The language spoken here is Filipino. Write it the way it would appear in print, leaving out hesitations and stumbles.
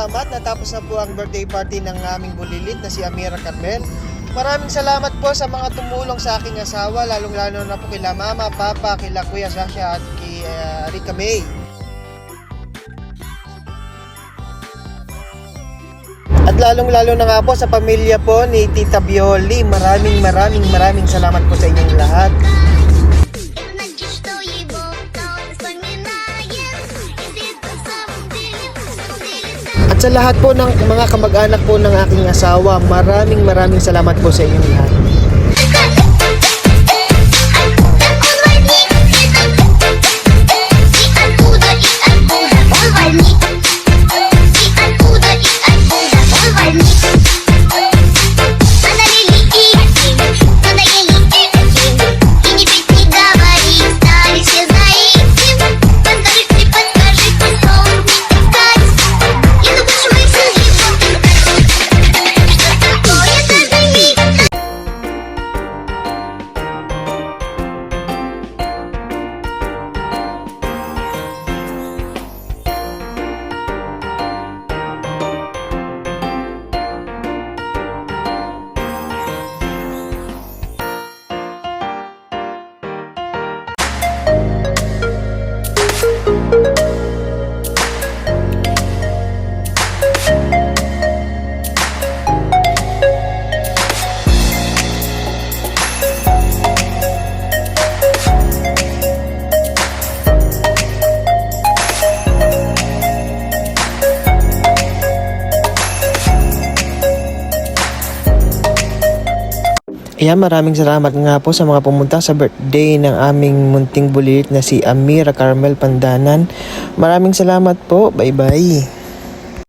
salamat. Natapos na po ang birthday party ng aming bulilit na si Amira Carmel. Maraming salamat po sa mga tumulong sa aking asawa, lalong-lalo na po kila Mama, Papa, kila Kuya Sasha at kay Rika May. At lalong-lalo na nga po sa pamilya po ni Tita Bioli. Maraming salamat po sa inyong lahat. At sa lahat po ng mga kamag-anak po ng aking asawa, maraming salamat po sa inyong lahat. Ayan, maraming salamat nga po sa mga pumunta sa birthday ng aming munting bulilit na si Amira Carmel Pandanan. Maraming salamat po. Bye-bye.